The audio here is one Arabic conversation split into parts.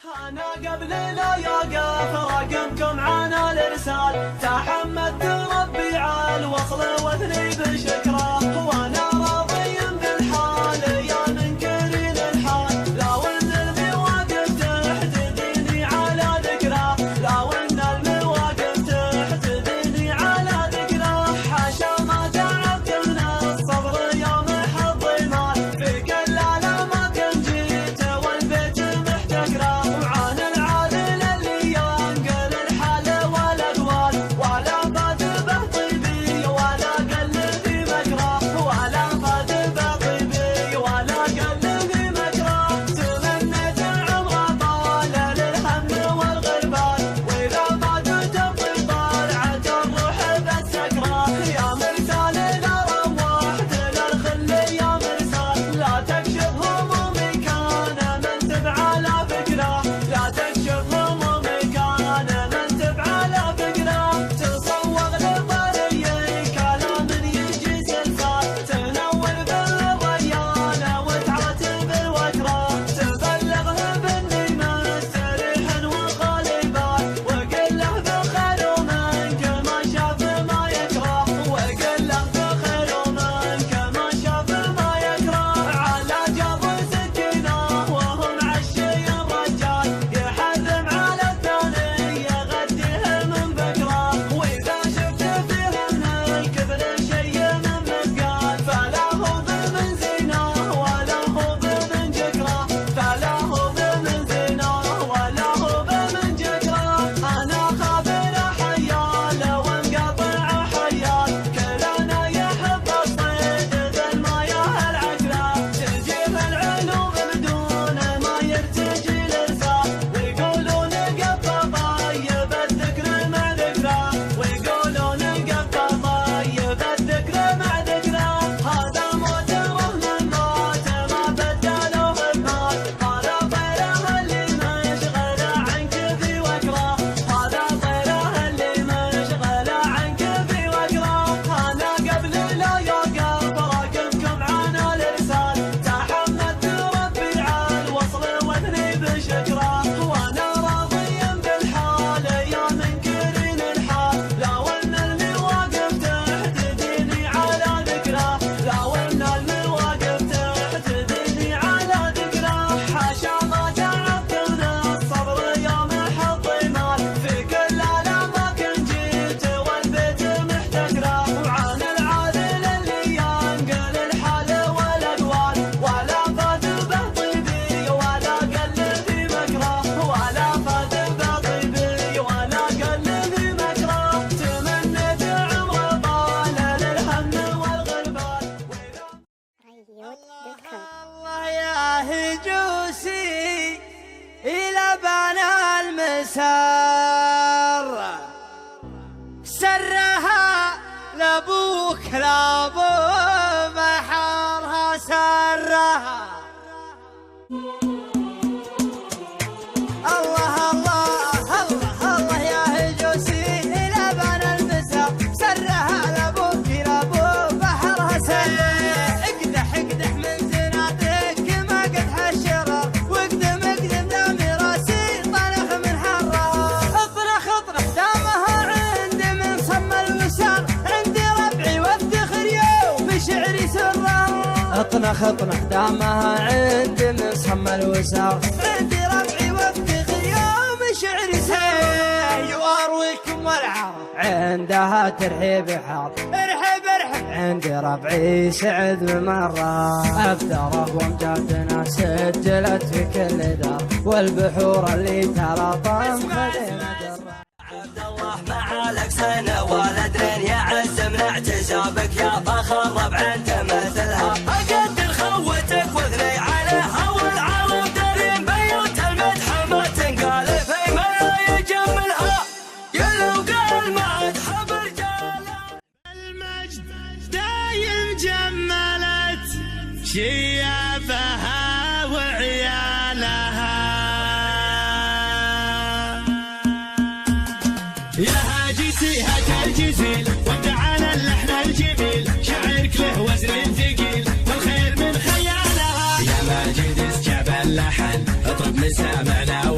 أنا قبل لا يقف راقمكم عن الإرسال، تحمدت ربي على الوصل واثني بشكره، وأنا راضي بالحال يا منكرين الحال، لو أن المواقف تحتديني على ذكره، لو أن المواقف تحتديني على ذكره، حاشا ما تعبت من الصبر يوم حظ المال، في كل ما كنت جيت والبيت محتكره. الله يا هجوسي إلى بنا المسار، سرها لابوك لابو بحرها سرها. الله الله الله الله يا هجوسي إلى بنا المسار، سرها لابوك لابو بحرها سرها. اطنخ اطنخ دامها عندي من صم الوسار، عندي ربعي وافتخر يوم شعري سير، وارويكم والعرب عندها ترحيب حار، ارحب ارحب عندي ربعي سعد بمرة، ابدره وامجادنا سجلت في كل دار، والبحور اللي تلاطم خدينا درة. عبد الله معالك سنة ولدين يا عز من اعتسابك، يا فخر ربع انت مثلها، اقدر خوتك واثني عليها، والعرب دارين بيوت المدح ما تنقال في ما يجملها، يلو قال مدح برجال المجد دايم جملت شيابها وعيالها، يا هاجسي هاك الجزيل ودعنا اللحن الجميل، شعرك له وزن ثقيل والخير من خيالها، يا ماجد اسجاب اللحن اطرب من سامعنا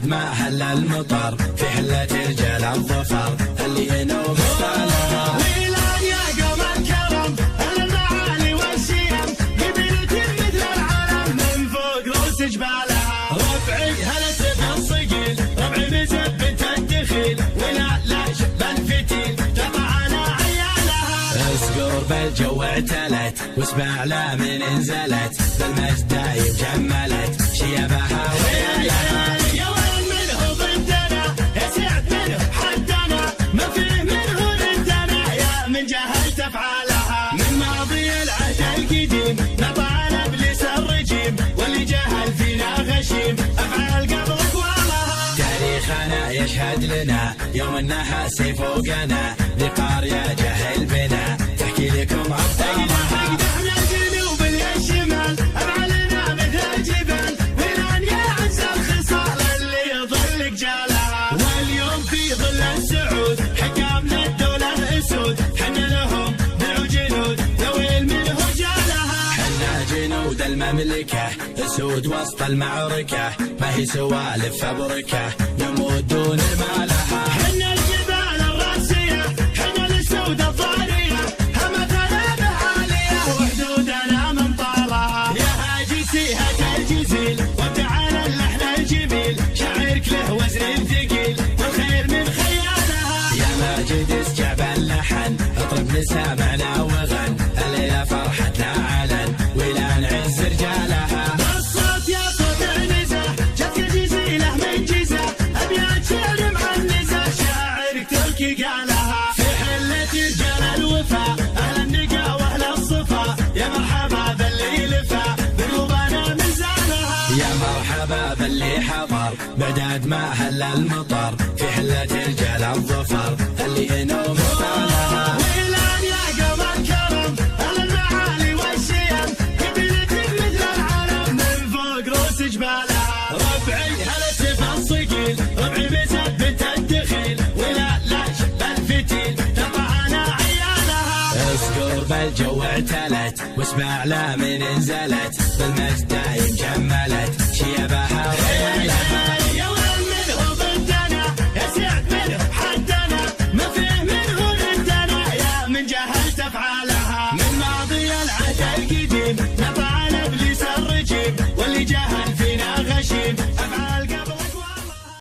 بعد ما هل المطر في حلة رجال الظفر اللي ينوم الصلاة. ويلان يا قوم الكرم أهل المعالي والشيم قبيلة مثل العالم من فوق رؤوس جبالها. ربعي هلا سب الصقيل ربعي بزبة الدخيل ولا لا شب الفتيل جمع على عيالها. اسقر بالجو اعتلت واسمع لا من انزلت بالمجد دايم جملت شيبها ويلها. يا وين منه ضدنا يا سعد منه حدنا ما فيه منه ضدنا يا من جهلت افعالها. من ماضي العهد القديم نطال ابليس الرجيم واللي جهل فينا غشيم افعال قبل اقوالها. تاريخنا يشهد لنا يوم النحاس فوقنا ذقار يا جهل بنا تحكي لكم ابطالها. احنا الجنوب الشمال افعالنا مثل الجبال ويلان يا عز الخصال اللي يظل جالها. واليوم في ظل السعود حكامنا الدولة اسود حنا لهم دعوا جنود ذويل منه جالها. حنا جنود المملكة اسود وسط المعركة ما هي سوالف فبركة نموت دون مالها. حنا الجبال الراسية حنا الاسود الضارية همتنا بعالية وحدودنا من طالها. يا هاجي سيهة الجزيل وتعالى اللحن الجميل شعرك له وزن ثقيل والخير من خيالها. يا ماجد اسجع باللحن اطرب لسامعنا وغن الليلة فرحتنا علن ويلان عز رجالها. الصوت يا صوت النزا جت الجزيلة من جزا أبيات شعر معنزة شاعرك تركي قالها. في حلة رجال الوفا أهل النقا وأهل الصفا يا مرحبا باللي لفا بقلوبنا ميزانها. يا مرحبا باللي حضر بعداد ما هل المطر في حلة رجال الظفر اللي ينوم الصلاة. ويلان يا قوم الكرم أهل المعالي والشيم قبيلة مثل العالم من فوق رؤوس جبالها. ربعي هلا سيف الصقيل ربعي بزبة الدخيل ولا لا شب الفتيل تطعنا عيالها. اسقر بالجو اعتلت واسمع لا من انزلت بالمجد دايم جملت شيبها ويلها.